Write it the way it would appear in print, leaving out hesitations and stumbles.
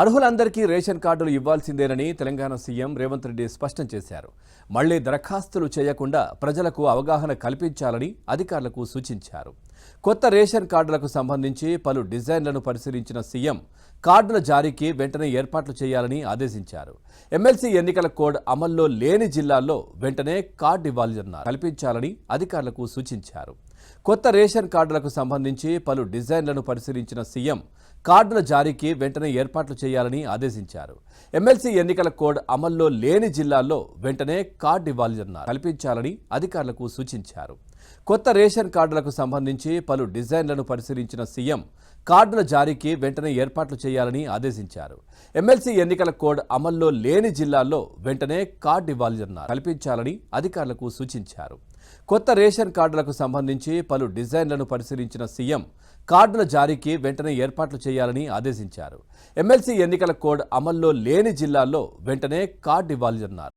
అర్హులందరికీ ration కార్డులు ఇవ్వాల్సిందేనని Telangana CM Revanth Reddy స్పష్టం చేశారు. మళ్లీ దరఖాస్తులు చేయకుండా ప్రజలకు అవగాహన కల్పించాలని అధికారులకు సూచించారు. కొత్త రేషన్ కార్డులకు సంబంధించి పలు డిజైన్లను పరిశీలించిన సీఎం కార్డుల జారీకి వెంటనే ఏర్పాట్లు చేయాలని ఆదేశించారు. ఎమ్మెల్సీ ఎన్నికల కోడ్ అమల్లో లేని జిల్లాల్లో వెంటనే కార్డు ఇవ్వాలన్నారు కల్పించాలని అధికారులకు సూచించారు. కొత్త రేషన్ కార్డులకు సంబంధించి పలు డిజైన్లను పరిశీలించిన సీఎం కార్డుల జారీకి వెంటనే ఏర్పాట్లు చేయాలని ఆదేశించారు. ఎమ్మెల్సీ ఎన్నికల కోడ్ అమల్లో లేని జిల్లాల్లో వెంటనే కార్డు ఇవ్వాలన్నారు కల్పించాలని అధికారులకు సూచించారు. కొత్త రేషన్ కార్డులకు సంబంధించి పలు డిజైన్లను పరిశీలించిన సీఎం కార్డుల జారీకి వెంటనే ఏర్పాట్లు చేయాలని ఆదేశించారు. ఎమ్మెల్సీ ఎన్నికల కోడ్ అమల్లో లేని జిల్లాల్లో వెంటనే కార్డు ఇవ్వాలన్నారు కల్పించాలని అధికారులకు సూచించారు. కొత్త రేషన్ కార్డులకు సంబంధించి పలు డిజైన్లను పరిశీలించిన సీఎం కార్డుల జారీకి వెంటనే ఏర్పాట్లు చేయాలని ఆదేశించారు. ఎమ్మెల్సీ ఎన్నికల కోడ్ అమల్లో లేని జిల్లాల్లో వెంటనే కార్డు ఇవ్వాలన్నారు.